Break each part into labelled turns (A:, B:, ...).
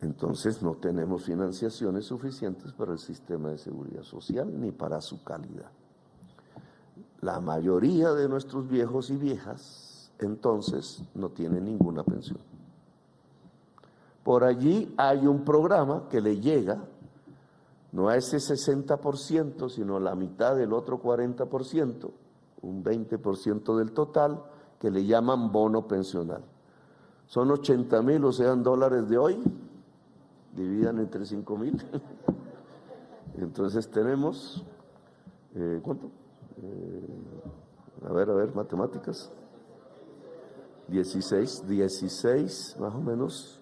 A: Entonces no tenemos financiaciones suficientes para el sistema de seguridad social ni para su calidad. La mayoría de nuestros viejos y viejas entonces no tienen ninguna pensión. Por allí hay un programa que le llega no a ese 60%, sino a la mitad del otro 40%, un 20% del total, que le llaman bono pensional. Son 80,000, o sea, dólares de hoy, dividan entre 5,000. Entonces tenemos, ¿cuánto? A ver, matemáticas. 16, más o menos,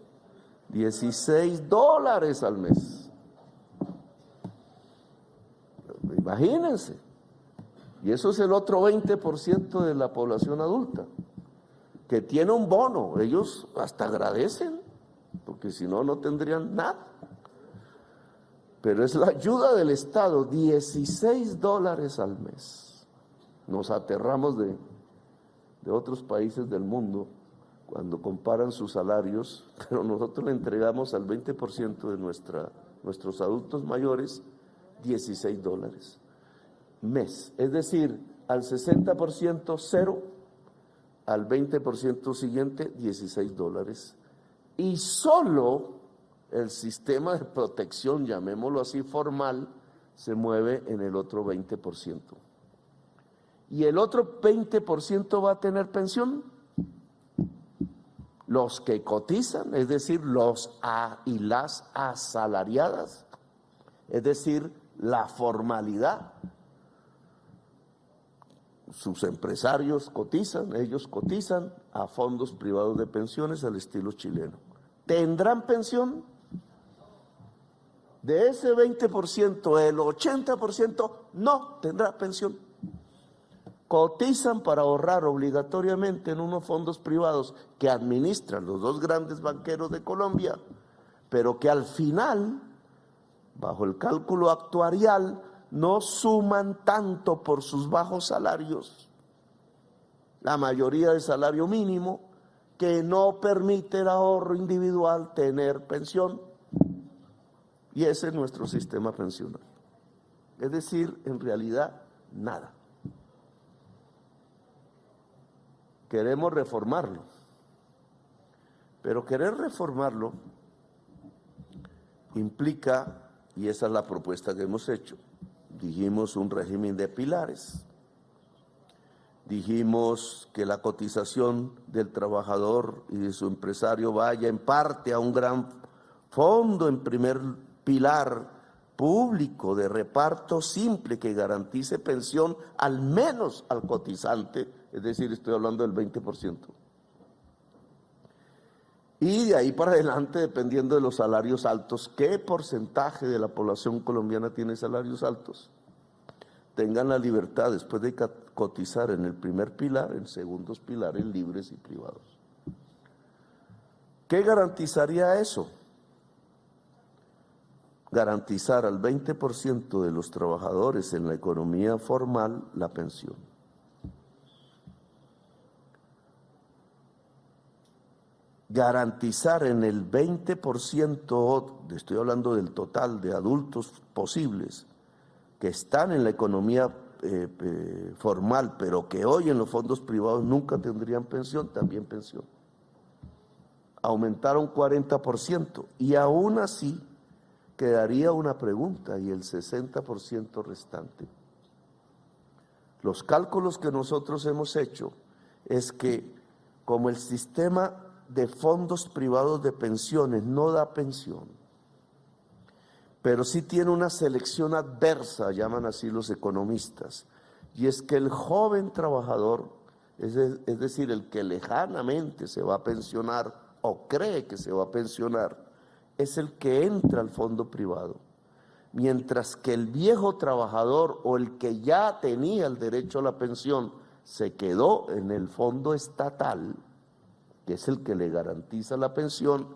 A: $16 al mes. Imagínense. Y eso es el otro 20% de la población adulta, que tiene un bono. Ellos hasta agradecen, porque si no, no tendrían nada. Pero es la ayuda del Estado, $16 al mes. Nos aterramos de otros países del mundo cuando comparan sus salarios, pero nosotros le entregamos al 20% de nuestros adultos mayores $16 mes. Es decir, al 60% cero, al 20% siguiente $16. Y solo el sistema de protección, llamémoslo así, formal, se mueve en el otro 20%. ¿Y el otro 20% va a tener pensión? Los que cotizan, es decir, los y las asalariadas, es decir, la formalidad. Sus empresarios cotizan, ellos cotizan a fondos privados de pensiones al estilo chileno. ¿Tendrán pensión? De ese 20%, el 80% no tendrá pensión. Cotizan para ahorrar obligatoriamente en unos fondos privados que administran los dos grandes banqueros de Colombia, pero que al final, bajo el cálculo actuarial, no suman tanto por sus bajos salarios, la mayoría de salario mínimo, que no permite el ahorro individual tener pensión. Y ese es nuestro sistema pensional. Es decir, en realidad, nada. Queremos reformarlo, pero querer reformarlo implica, y esa es la propuesta que hemos hecho, dijimos un régimen de pilares, dijimos que la cotización del trabajador y de su empresario vaya en parte a un gran fondo en primer pilar público de reparto simple que garantice pensión al menos al cotizante, es decir, estoy hablando del 20%. Y de ahí para adelante, dependiendo de los salarios altos, ¿qué porcentaje de la población colombiana tiene salarios altos? Tengan la libertad, después de cotizar en el primer pilar, en segundos pilares libres y privados. ¿Qué garantizaría eso? Garantizar al 20% de los trabajadores en la economía formal la pensión. Garantizar en el 20%, estoy hablando del total de adultos posibles, que están en la economía formal, pero que hoy en los fondos privados nunca tendrían pensión, también pensión. Aumentar un 40%, y aún así quedaría una pregunta, y el 60% restante. Los cálculos que nosotros hemos hecho es que como el sistema de fondos privados de pensiones no da pensión, pero sí tiene una selección adversa, llaman así los economistas, y es que el joven trabajador, es decir, el que lejanamente se va a pensionar o cree que se va a pensionar, es el que entra al fondo privado, mientras que el viejo trabajador o el que ya tenía el derecho a la pensión se quedó en el fondo estatal, que es el que le garantiza la pensión.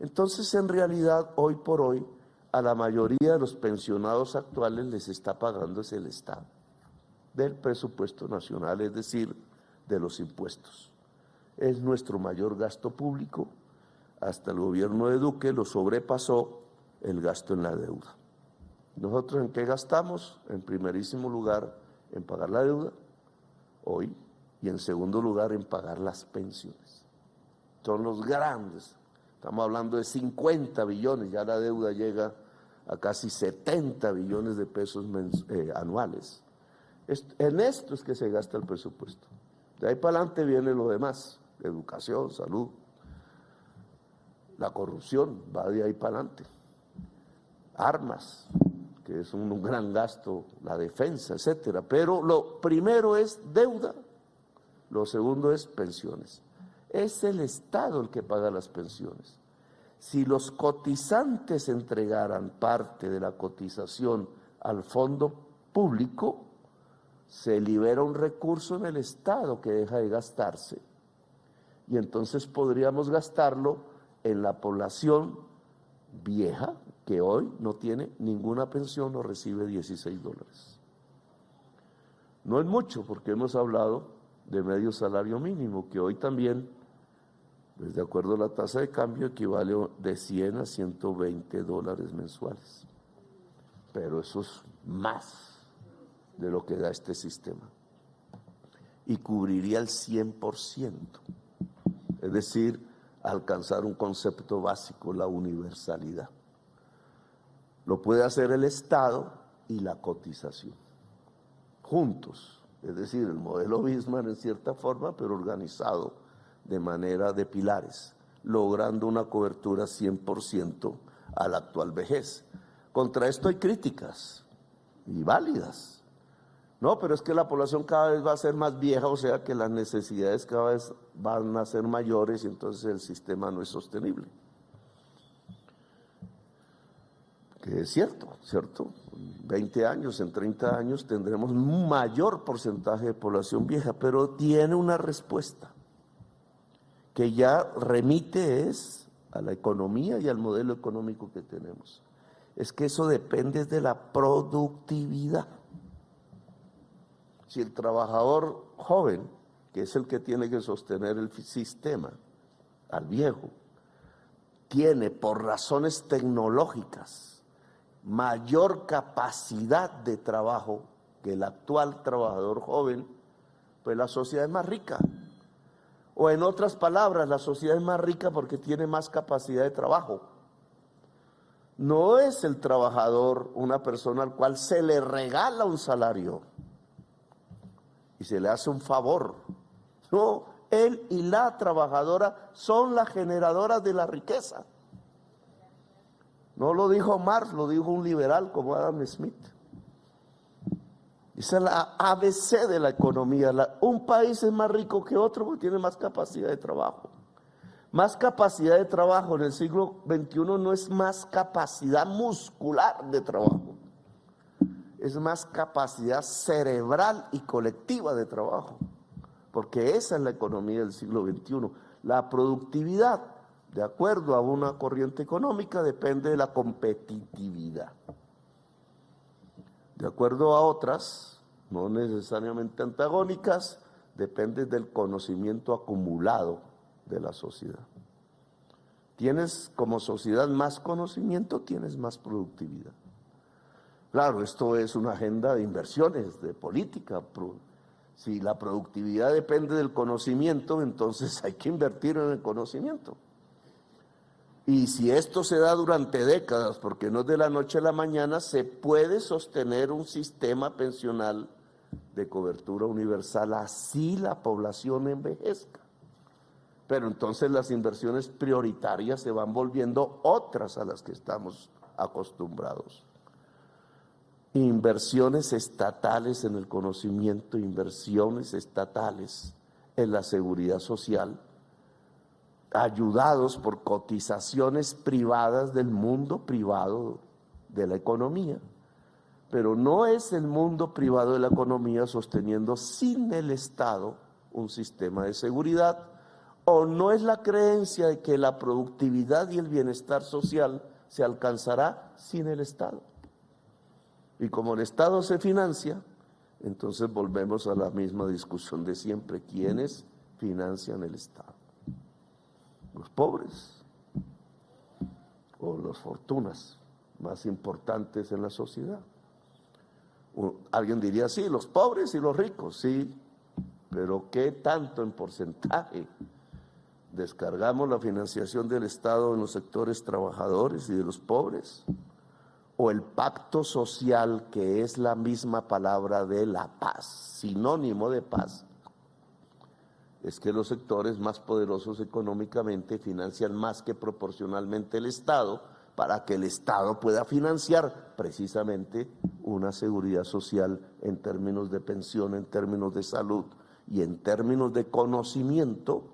A: Entonces, en realidad, hoy por hoy, a la mayoría de los pensionados actuales les está pagando es el Estado, del presupuesto nacional, es decir, de los impuestos. Es nuestro mayor gasto público. hasta el gobierno de Duque lo sobrepasó el gasto en la deuda. ¿Nosotros en qué gastamos? En primerísimo lugar en pagar la deuda, hoy, y en segundo lugar en pagar las pensiones. Son los grandes, estamos hablando de 50 billones, ya la deuda llega a casi 70 billones de pesos anuales. En esto es que se gasta el presupuesto. De ahí para adelante viene lo demás, educación, salud, la corrupción va de ahí para adelante, armas, que es un gran gasto, la defensa, etcétera. Pero lo primero es deuda, lo segundo es pensiones. Es el Estado el que paga las pensiones. Si los cotizantes entregaran parte de la cotización al fondo público, se libera un recurso en el Estado que deja de gastarse. Y entonces podríamos gastarlo en la población vieja, que hoy no tiene ninguna pensión o recibe $16. No es mucho, porque hemos hablado de medio salario mínimo, que hoy también, pues de acuerdo a la tasa de cambio, equivale de 100 a 120 dólares mensuales. Pero eso es más de lo que da este sistema. Y cubriría el 100%. Es decir, alcanzar un concepto básico, la universalidad. Lo puede hacer el Estado y la cotización, juntos. Es decir, el modelo Bismarck en cierta forma, pero organizado de manera de pilares, logrando una cobertura 100% a la actual vejez. Contra esto hay críticas, y válidas. No, pero es que la población cada vez va a ser más vieja, o sea que las necesidades cada vez van a ser mayores y entonces el sistema no es sostenible. Que es cierto, ¿cierto? En 20 años, en 30 años tendremos un mayor porcentaje de población vieja, pero tiene una respuesta que ya remite a la economía y al modelo económico que tenemos. Es que eso depende de la productividad. Si el trabajador joven, que es el que tiene que sostener el sistema, al viejo, tiene por razones tecnológicas mayor capacidad de trabajo que el actual trabajador joven, pues la sociedad es más rica. O en otras palabras, la sociedad es más rica porque tiene más capacidad de trabajo. No es el trabajador una persona al cual se le regala un salario y se le hace un favor. No, él y la trabajadora son las generadoras de la riqueza. No lo dijo Marx, lo dijo un liberal como Adam Smith. Esa es la ABC de la economía. Un país es más rico que otro porque tiene más capacidad de trabajo. Más capacidad de trabajo en el siglo XXI no es más capacidad muscular de trabajo. Es más capacidad cerebral y colectiva de trabajo, porque esa es la economía del siglo XXI. La productividad, de acuerdo a una corriente económica, depende de la competitividad. De acuerdo a otras, no necesariamente antagónicas, depende del conocimiento acumulado de la sociedad. Tienes como sociedad más conocimiento, tienes más productividad. Claro, esto es una agenda de inversiones, de política. Si la productividad depende del conocimiento, entonces hay que invertir en el conocimiento. Y si esto se da durante décadas, porque no es de la noche a la mañana, se puede sostener un sistema pensional de cobertura universal, así la población envejezca. Pero entonces las inversiones prioritarias se van volviendo otras a las que estamos acostumbrados. Inversiones estatales en el conocimiento, inversiones estatales en la seguridad social, ayudados por cotizaciones privadas del mundo privado de la economía. Pero no es el mundo privado de la economía sosteniendo sin el Estado un sistema de seguridad, o no es la creencia de que la productividad y el bienestar social se alcanzará sin el Estado. Y como el Estado se financia, entonces volvemos a la misma discusión de siempre. ¿Quiénes financian el Estado? Los pobres. o las fortunas más importantes en la sociedad. Alguien diría, sí, los pobres y los ricos, sí, pero ¿qué tanto en porcentaje descargamos la financiación del Estado en los sectores trabajadores y de los pobres? ¿O el pacto social, que es la misma palabra de la paz, sinónimo de paz? Es que los sectores más poderosos económicamente financian más que proporcionalmente el Estado, para que el Estado pueda financiar precisamente una seguridad social en términos de pensión, en términos de salud y en términos de conocimiento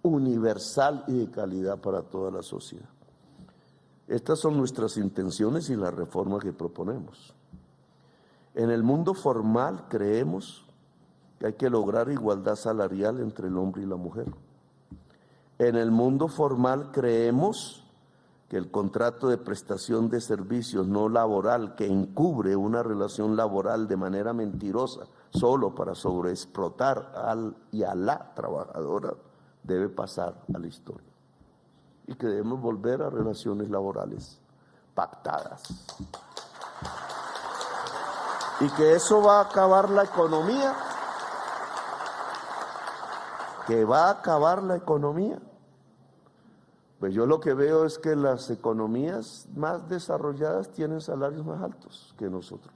A: universal y de calidad para toda la sociedad. Estas son nuestras intenciones y la reforma que proponemos. En el mundo formal creemos que hay que lograr igualdad salarial entre el hombre y la mujer. En el mundo formal creemos que el contrato de prestación de servicios no laboral que encubre una relación laboral de manera mentirosa solo para sobreexplotar al y a la trabajadora debe pasar a la historia y que debemos volver a relaciones laborales pactadas y que eso va a acabar la economía, que va a acabar la economía. Pues yo lo que veo es que las economías más desarrolladas tienen salarios más altos que nosotros.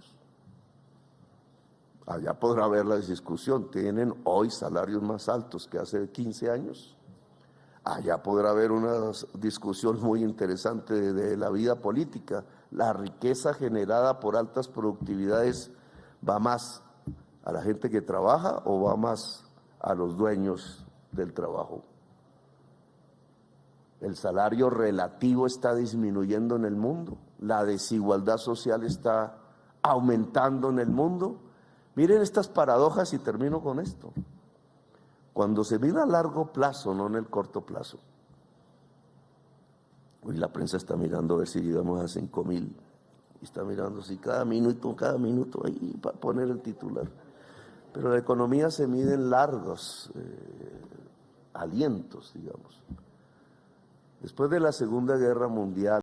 A: Allá podrá haber la discusión, tienen hoy salarios más altos que hace 15 años. Allá podrá haber una discusión muy interesante de la vida política. La riqueza generada por altas productividades va más a la gente que trabaja o va más a los dueños del trabajo. El salario relativo está disminuyendo en el mundo, la desigualdad social está aumentando en el mundo. Miren estas paradojas y termino con esto. Cuando se mira a largo plazo, no en el corto plazo. Hoy la prensa está mirando a ver si llegamos a 5.000. Y está mirando si cada minuto ahí para poner el titular. Pero la economía se mide en largos alientos, digamos. Después de la Segunda Guerra Mundial,